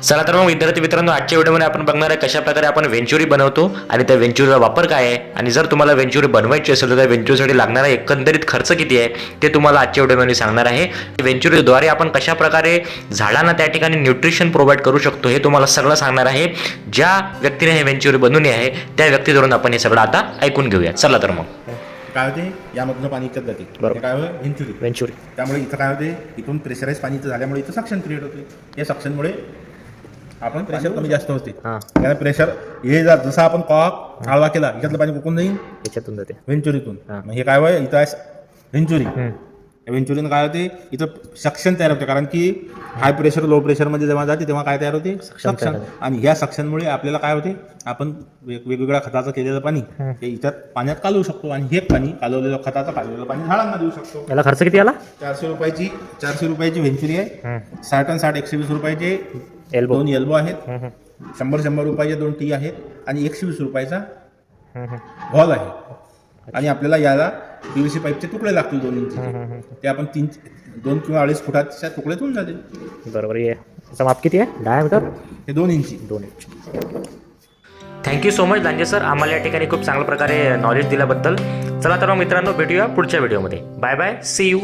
चला तर मग विद्यार्थी मित्रांनो, आजच्या व्हिडिओमध्ये आपण बघणार आहे कशा प्रकारे आपण वेंचुरी बनवतो आणि त्या वेंचुरीचा वापर काय आहे, आणि जर तुम्हाला वेंचुरी बनवायची असेल तर त्या वेंचुरीसाठी लागणारा एकंदरीत खर्च किती आहे ते तुम्हाला आजच्या व्हिडिओमध्ये सांगणार आहे. वेंचुरीद्वारे आपण कशा प्रकारे झाडांना त्या ठिकाणी न्यूट्रिशन प्रोव्हाइड करू शकतो हे तुम्हाला सगळं सांगणार आहे. ज्या व्यक्तीने हे वेंचुरी बनवली आहे त्या व्यक्तीवरून आपण हे सगळं आता ऐकून घेऊया. चला तर मग. काय होते, यामधनं पाणी इकत जाते. बरोबर. हे काय होय, वेंचुरी. त्यामुळे इथं काय होते, इथून प्रेशराईज पाणी इथं झाल्यामुळे इथं सक्शन क्रिएट होते. या सक्शनमुळे आपण प्रेशर कमी जास्त होते. त्याला प्रेशर हे जसं आपण कॉक आळवा केला, याच्यातलं पाणी कुकून जाईल, याच्यातून जाते वेंचुरीतून. मग हे काय होय, इथं आहे वेंचुरी. वेंचुरीनं काय होते, इथं सक्शन तयार होते. कारण की हाय प्रेशर लो प्रेशरमध्ये जेव्हा जाते तेव्हा काय तयार होते, सक्शन. आणि ह्या सक्शनमुळे आपल्याला काय होते, आपण वेगवेगळ्या खताचं केलेलं पाणी हे इथं पाण्यात कालवू शकतो. आणि हे पाणी कालवलेलं खताचं कालवलेलं पाणी झाडांना देऊ शकतो. याला खर्च किती आला? 400 रुपयाची वेंचुरी आहे. 60 आणि 60 120 रुपयाचे एल्बो. 2 एल्बो आहेत. 100 रुपयाचे 2 टी आहेत. आणि 120 रुपयाचा हॉल आहे. आणि आपल्याला याला PVC पाईपचे तुकडे लागतील 2 इंच. ते आपण 2 किंवा 2.5 फुटाच्या तुकडे होऊन जाते. बरोबर. याचा माप किती आहे डायमीटर? हे 2 इंची. 2 inch. Thank you so much Lanje sir, आम्हाला या ठिकाणी खूप चांगल्या प्रकारे नॉलेज दिल्याबद्दल. चला तर मग मित्रांनो, भेटूया पुढच्या व्हिडिओमध्ये. Bye bye, see you.